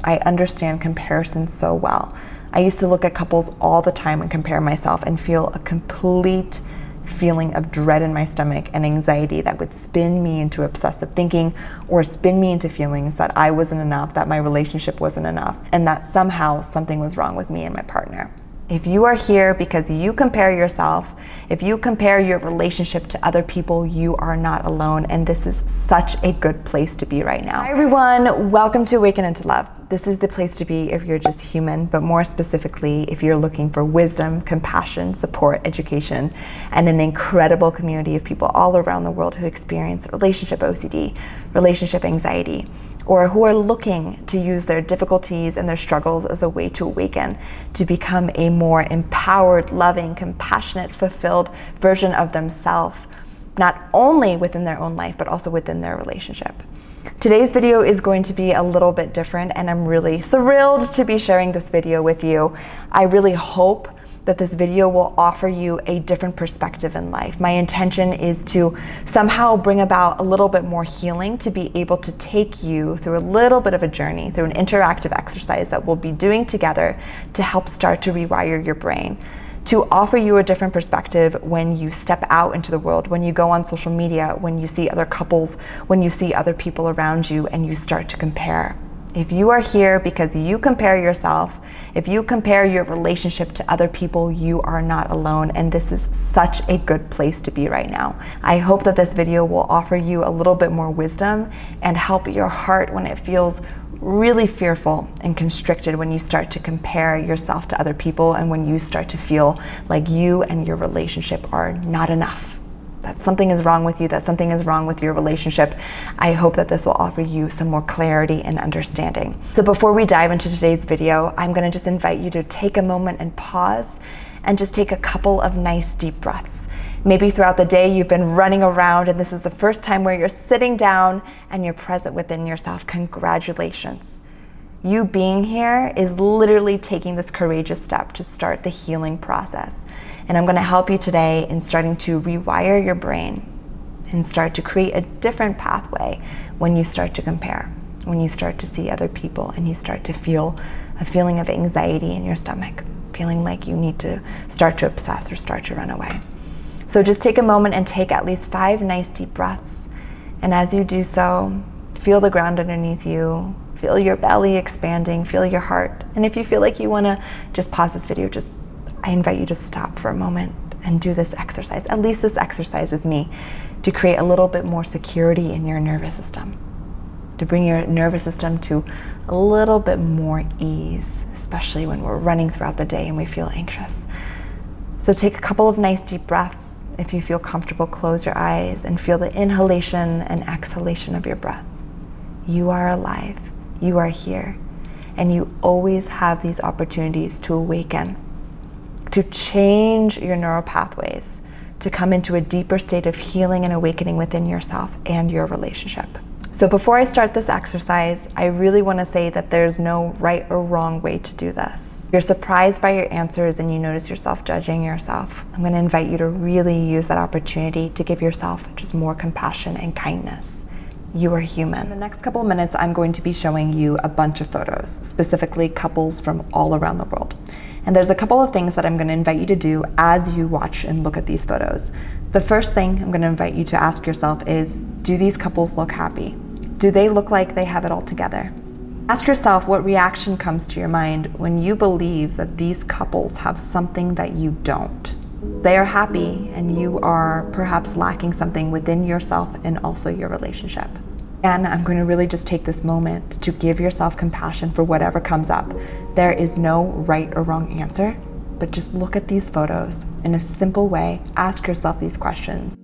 I understand comparison so well. I used to look at couples all the time and compare myself and feel a complete feeling of dread in my stomach and anxiety that would spin me into obsessive thinking or spin me into feelings that I wasn't enough, that my relationship wasn't enough, and that somehow something was wrong with me and my partner. If you are here because you compare yourself, if you compare your relationship to other people, you are not alone, and this is such a good place to be right now. Hi everyone, welcome to Awaken into Love. This is the place to be if you're just human, but more specifically, if you're looking for wisdom, compassion, support, education, and an incredible community of people all around the world who experience relationship OCD, relationship anxiety, or who are looking to use their difficulties and their struggles as a way to awaken, to become a more empowered, loving, compassionate, fulfilled version of themselves, not only within their own life, but also within their relationship. Today's video is going to be a little bit different, and I'm really thrilled to be sharing this video with you. I really hope that this video will offer you a different perspective in life. My intention is to somehow bring about a little bit more healing, to be able to take you through a little bit of a journey, through an interactive exercise that we'll be doing together to help start to rewire your brain, to offer you a different perspective when you step out into the world, when you go on social media, when you see other couples, when you see other people around you and you start to compare. If you are here because you compare yourself, if you compare your relationship to other people, you are not alone, and this is such a good place to be right now. I hope that this video will offer you a little bit more wisdom and help your heart when it feels really fearful and constricted, when you start to compare yourself to other people and when you start to feel like you and your relationship are not enough, that something is wrong with you, that something is wrong with your relationship. I hope that this will offer you some more clarity and understanding. So before we dive into today's video, I'm gonna just invite you to take a moment and pause and just take a couple of nice deep breaths. Maybe throughout the day you've been running around and this is the first time where you're sitting down and you're present within yourself. Congratulations. You being here is literally taking this courageous step to start the healing process. And I'm going to help you today in starting to rewire your brain and start to create a different pathway when you start to compare, when you start to see other people and you start to feel a feeling of anxiety in your stomach, feeling like you need to start to obsess or start to run away. So just take a moment and take at least 5 nice deep breaths. And as you do so, feel the ground underneath you, feel your belly expanding, feel your heart. And if you feel like you want to just pause this video, I invite you to stop for a moment and do this exercise, at least this exercise with me, to create a little bit more security in your nervous system, to bring your nervous system to a little bit more ease, especially when we're running throughout the day and we feel anxious. So take a couple of nice deep breaths. If you feel comfortable, close your eyes and feel the inhalation and exhalation of your breath. You are alive, you are here, and you always have these opportunities to awaken, to change your neural pathways, to come into a deeper state of healing and awakening within yourself and your relationship. So before I start this exercise, I really want to say that there's no right or wrong way to do this. You're surprised by your answers and you notice yourself judging yourself. I'm going to invite you to really use that opportunity to give yourself just more compassion and kindness. You are human. In the next couple of minutes, I'm going to be showing you a bunch of photos, specifically couples from all around the world. And there's a couple of things that I'm going to invite you to do as you watch and look at these photos. The first thing I'm going to invite you to ask yourself is, do these couples look happy? Do they look like they have it all together? Ask yourself what reaction comes to your mind when you believe that these couples have something that you don't. They are happy and you are perhaps lacking something within yourself and also your relationship. And I'm going to really just take this moment to give yourself compassion for whatever comes up. There is no right or wrong answer, but just look at these photos in a simple way. Ask yourself these questions.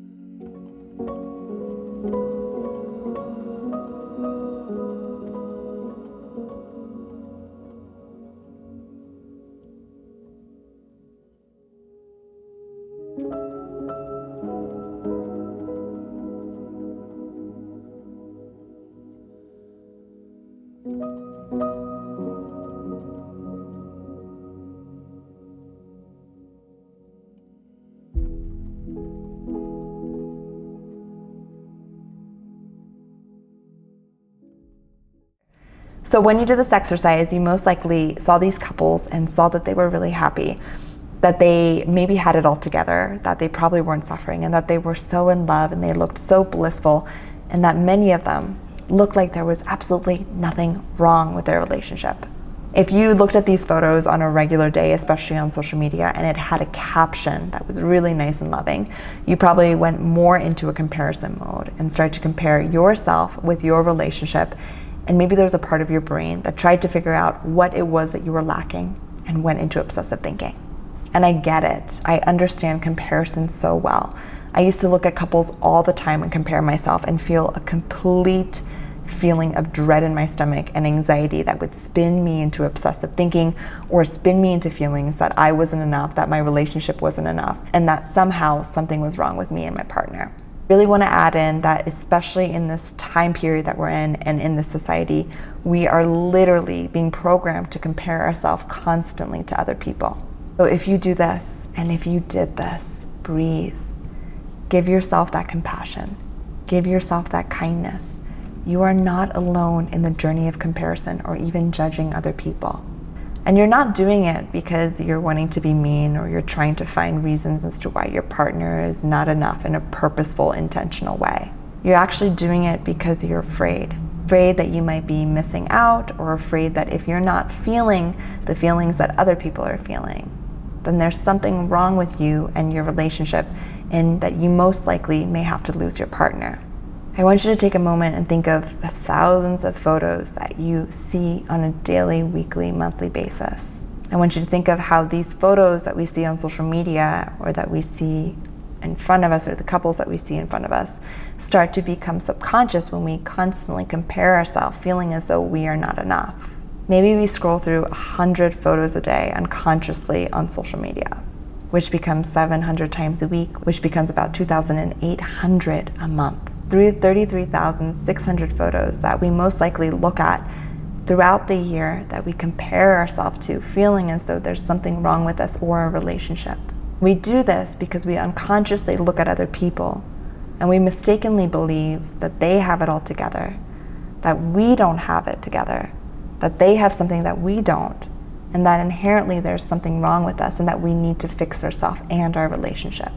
So when you did this exercise, you most likely saw these couples and saw that they were really happy, that they maybe had it all together, that they probably weren't suffering, and that they were so in love and they looked so blissful, and that many of them looked like there was absolutely nothing wrong with their relationship. If you looked at these photos on a regular day, especially on social media, and it had a caption that was really nice and loving, you probably went more into a comparison mode and started to compare yourself with your relationship. And maybe there was a part of your brain that tried to figure out what it was that you were lacking and went into obsessive thinking. And I get it. I understand comparison so well. I used to look at couples all the time and compare myself and feel a complete feeling of dread in my stomach and anxiety that would spin me into obsessive thinking or spin me into feelings that I wasn't enough, that my relationship wasn't enough, and that somehow something was wrong with me and my partner. Really want to add in that, especially in this time period that we're in and in this society, we are literally being programmed to compare ourselves constantly to other people. So if you do this, and if you did this, breathe. Give yourself that compassion. Give yourself that kindness. You are not alone in the journey of comparison or even judging other people. And you're not doing it because you're wanting to be mean or you're trying to find reasons as to why your partner is not enough in a purposeful, intentional way. You're actually doing it because you're afraid. Afraid that you might be missing out, or afraid that if you're not feeling the feelings that other people are feeling, then there's something wrong with you and your relationship, and that you most likely may have to lose your partner. I want you to take a moment and think of the thousands of photos that you see on a daily, weekly, monthly basis. I want you to think of how these photos that we see on social media or that we see in front of us, or the couples that we see in front of us, start to become subconscious when we constantly compare ourselves, feeling as though we are not enough. Maybe we scroll through 100 photos a day unconsciously on social media, which becomes 700 times a week, which becomes about 2,800 a month. 33,600 photos that we most likely look at throughout the year that we compare ourselves to, feeling as though there's something wrong with us or our relationship. We do this because we unconsciously look at other people and we mistakenly believe that they have it all together, that we don't have it together, that they have something that we don't, and that inherently there's something wrong with us and that we need to fix ourselves and our relationship.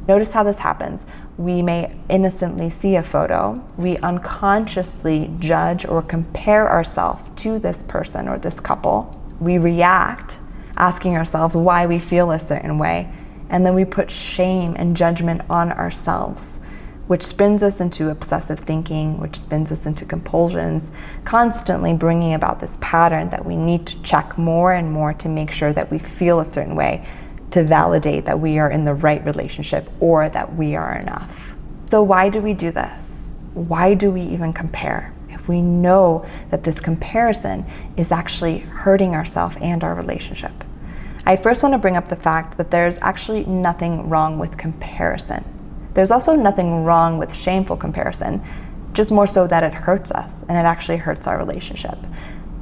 Notice how this happens. We may innocently see a photo. We unconsciously judge or compare ourselves to this person or this couple. We react, asking ourselves why we feel a certain way, and then we put shame and judgment on ourselves, which spins us into obsessive thinking, which spins us into compulsions, constantly bringing about this pattern that we need to check more and more to make sure that we feel a certain way, to validate that we are in the right relationship or that we are enough. So why do we do this? Why do we even compare if we know that this comparison is actually hurting ourselves and our relationship? I first want to bring up the fact that there's actually nothing wrong with comparison. There's also nothing wrong with shameful comparison, just more so that it hurts us and it actually hurts our relationship.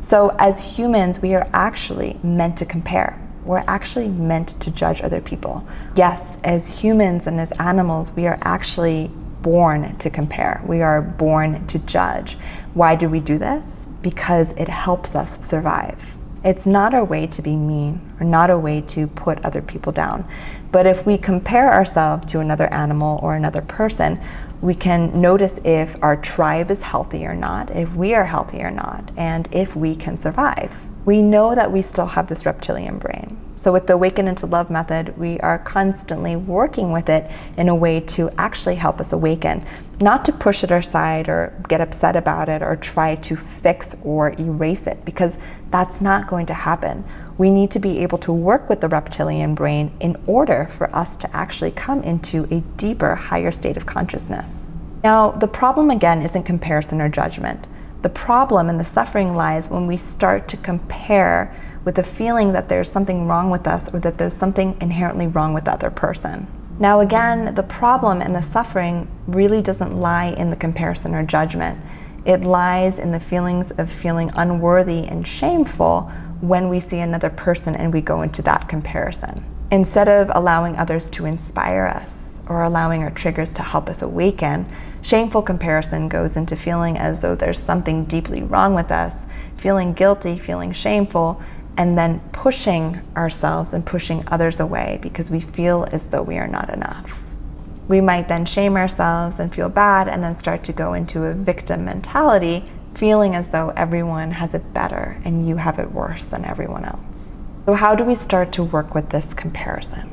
So as humans, we are actually meant to compare. We're actually meant to judge other people. Yes, as humans and as animals, we are actually born to compare. We are born to judge. Why do we do this? Because it helps us survive. It's not our way to be mean or not a way to put other people down. But if we compare ourselves to another animal or another person, we can notice if our tribe is healthy or not, if we are healthy or not, and if we can survive. We know that we still have this reptilian brain. So with the Awaken into Love method, we are constantly working with it in a way to actually help us awaken, not to push it aside or get upset about it or try to fix or erase it, because that's not going to happen. We need to be able to work with the reptilian brain in order for us to actually come into a deeper, higher state of consciousness. Now, the problem again isn't comparison or judgment. The problem and the suffering lies when we start to compare with the feeling that there's something wrong with us or that there's something inherently wrong with the other person. Now again, the problem and the suffering really doesn't lie in the comparison or judgment. It lies in the feelings of feeling unworthy and shameful when we see another person and we go into that comparison. Instead of allowing others to inspire us, or allowing our triggers to help us awaken, shameful comparison goes into feeling as though there's something deeply wrong with us, feeling guilty, feeling shameful, and then pushing ourselves and pushing others away because we feel as though we are not enough. We might then shame ourselves and feel bad and then start to go into a victim mentality, feeling as though everyone has it better and you have it worse than everyone else. So how do we start to work with this comparison?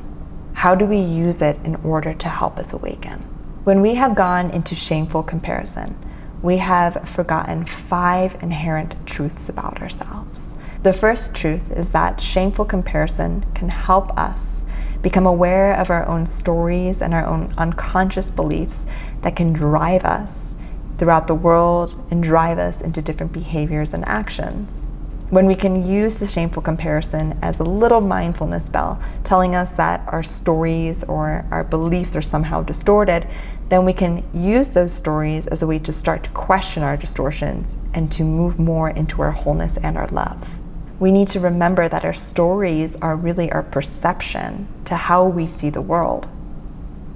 How do we use it in order to help us awaken? When we have gone into shameful comparison, we have forgotten 5 inherent truths about ourselves. The first truth is that shameful comparison can help us become aware of our own stories and our own unconscious beliefs that can drive us throughout the world and drive us into different behaviors and actions. When we can use the shameful comparison as a little mindfulness bell telling us that our stories or our beliefs are somehow distorted, then we can use those stories as a way to start to question our distortions and to move more into our wholeness and our love. We need to remember that our stories are really our perception to how we see the world.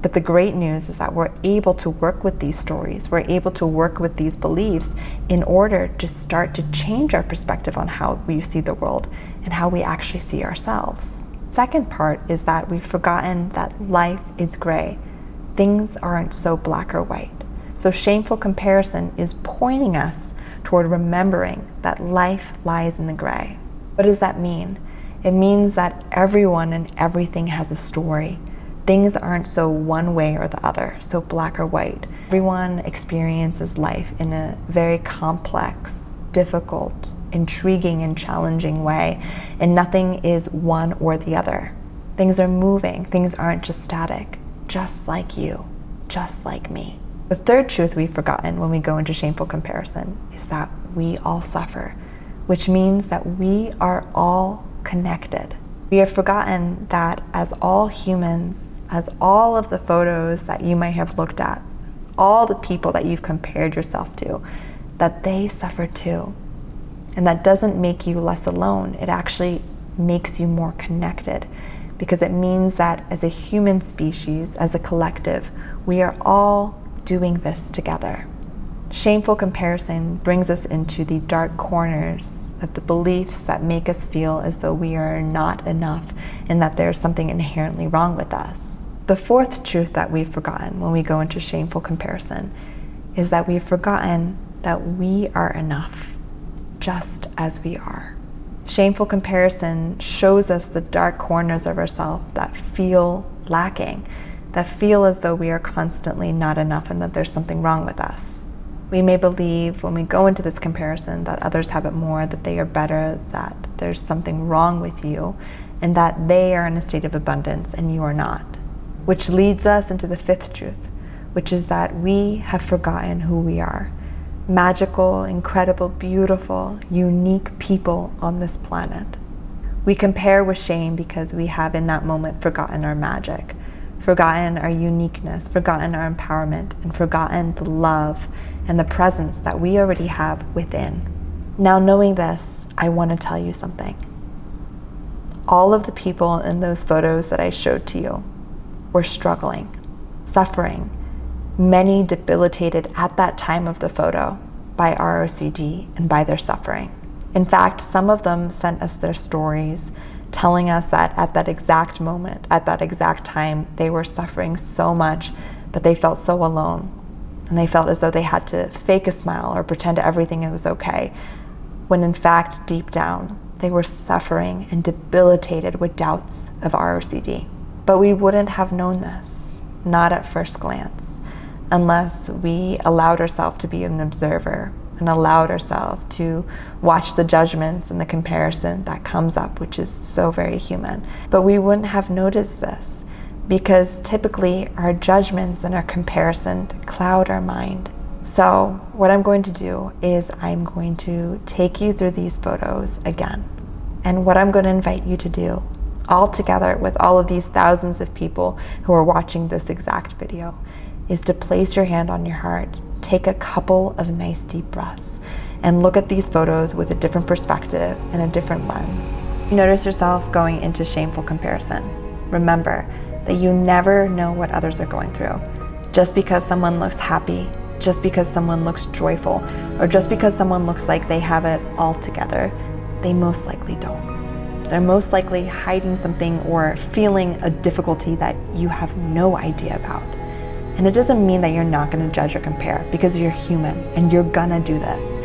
But the great news is that we're able to work with these stories, we're able to work with these beliefs in order to start to change our perspective on how we see the world and how we actually see ourselves. Second part is that we've forgotten that life is gray. Things aren't so black or white. So shameful comparison is pointing us toward remembering that life lies in the gray. What does that mean? It means that everyone and everything has a story. Things aren't so one way or the other, so black or white. Everyone experiences life in a very complex, difficult, intriguing, and challenging way, and nothing is one or the other. Things are moving, things aren't just static, just like you, just like me. The third truth we've forgotten when we go into shameful comparison is that we all suffer, which means that we are all connected. We have forgotten that as all humans, as all of the photos that you might have looked at, all the people that you've compared yourself to, that they suffer too. And that doesn't make you less alone. It actually makes you more connected because it means that as a human species, as a collective, we are all doing this together. Shameful comparison brings us into the dark corners of the beliefs that make us feel as though we are not enough and that there's something inherently wrong with us. The fourth truth that we've forgotten when we go into shameful comparison is that we've forgotten that we are enough, just as we are. Shameful comparison shows us the dark corners of ourselves that feel lacking, that feel as though we are constantly not enough and that there's something wrong with us. We may believe when we go into this comparison that others have it more, that they are better, that there's something wrong with you, and that they are in a state of abundance and you are not. Which leads us into the fifth truth, which is that we have forgotten who we are. Magical, incredible, beautiful, unique people on this planet. We compare with shame because we have in that moment forgotten our magic, forgotten our uniqueness, forgotten our empowerment, and forgotten the love and the presence that we already have within. Now, knowing this, I want to tell you something. All of the people in those photos that I showed to you were struggling, suffering, many debilitated at that time of the photo by ROCD and by their suffering. In fact, some of them sent us their stories telling us that at that exact moment, at that exact time, they were suffering so much, but they felt so alone. And they felt as though they had to fake a smile or pretend everything was okay, when in fact, deep down, they were suffering and debilitated with doubts of ROCD. But we wouldn't have known this, not at first glance, unless we allowed ourselves to be an observer and allowed ourselves to watch the judgments and the comparison that comes up, which is so very human. But we wouldn't have noticed this because typically our judgments and our comparison cloud our mind. So what I'm going to do is I'm going to take you through these photos again. And what I'm going to invite you to do, all together with all of these thousands of people who are watching this exact video, is to place your hand on your heart, take a couple of nice deep breaths, and look at these photos with a different perspective and a different lens. You notice yourself going into shameful comparison. Remember, that you never know what others are going through. Just because someone looks happy, just because someone looks joyful, or just because someone looks like they have it all together, they most likely don't. They're most likely hiding something or feeling a difficulty that you have no idea about. And it doesn't mean that you're not going to judge or compare, because you're human and you're gonna do this.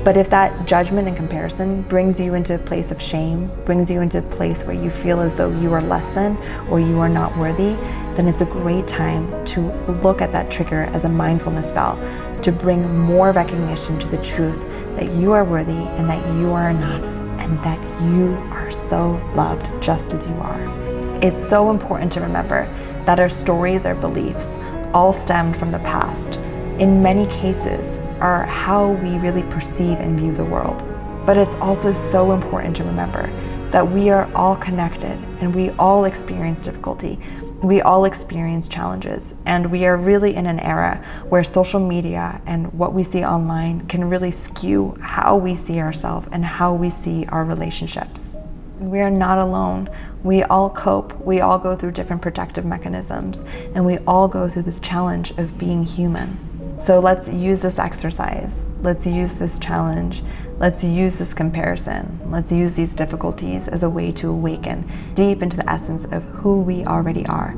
But if that judgment and comparison brings you into a place of shame, brings you into a place where you feel as though you are less than or you are not worthy, then it's a great time to look at that trigger as a mindfulness bell, to bring more recognition to the truth that you are worthy and that you are enough and that you are so loved just as you are. It's so important to remember that our stories, our beliefs, all stemmed from the past. In many cases, are how we really perceive and view the world. But it's also so important to remember that we are all connected and we all experience difficulty. We all experience challenges, and we are really in an era where social media and what we see online can really skew how we see ourselves and how we see our relationships. We are not alone. We all cope. We all go through different protective mechanisms, and we all go through this challenge of being human. So let's use this exercise. Let's use this challenge. Let's use this comparison. Let's use these difficulties as a way to awaken deep into the essence of who we already are.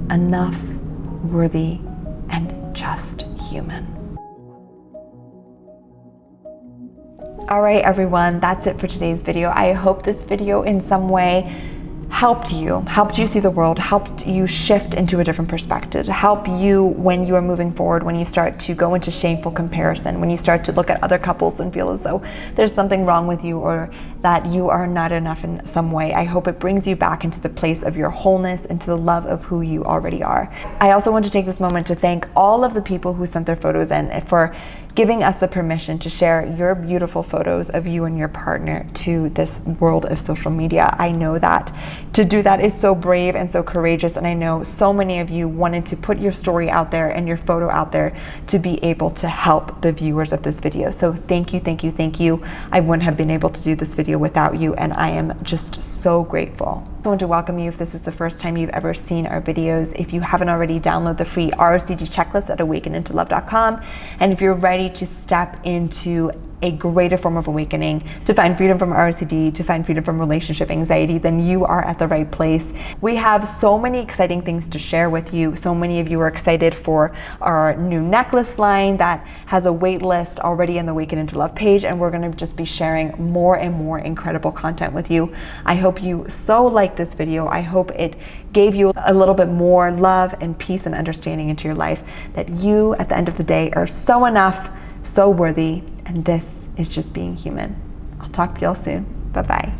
Enough, worthy, and just human. All right, everyone, that's it for today's video. I hope this video in some way helped you see the world, helped you shift into a different perspective, help you when you are moving forward, when you start to go into shameful comparison, when you start to look at other couples and feel as though there's something wrong with you or that you are not enough in some way. I hope it brings you back into the place of your wholeness and to the love of who you already are. I also want to take this moment to thank all of the people who sent their photos in for giving us the permission to share your beautiful photos of you and your partner to this world of social media. I know that to do that is so brave and so courageous, and I know so many of you wanted to put your story out there and your photo out there to be able to help the viewers of this video. So thank you, thank you, thank you. I wouldn't have been able to do this video without you, and I am just so grateful. I want to welcome you if this is the first time you've ever seen our videos. If you haven't already, download the free ROCD checklist at awakenintolove.com. And if you're ready to step into a greater form of awakening, to find freedom from ROCD, to find freedom from relationship anxiety, then you are at the right place. We have so many exciting things to share with you. So many of you are excited for our new necklace line that has a wait list already on the Awaken into Love page, and we're gonna just be sharing more and more incredible content with you. I hope you so liked this video. I hope it gave you a little bit more love and peace and understanding into your life, that you, at the end of the day, are so enough, so worthy, and this is just being human. I'll talk to y'all soon. Bye-bye.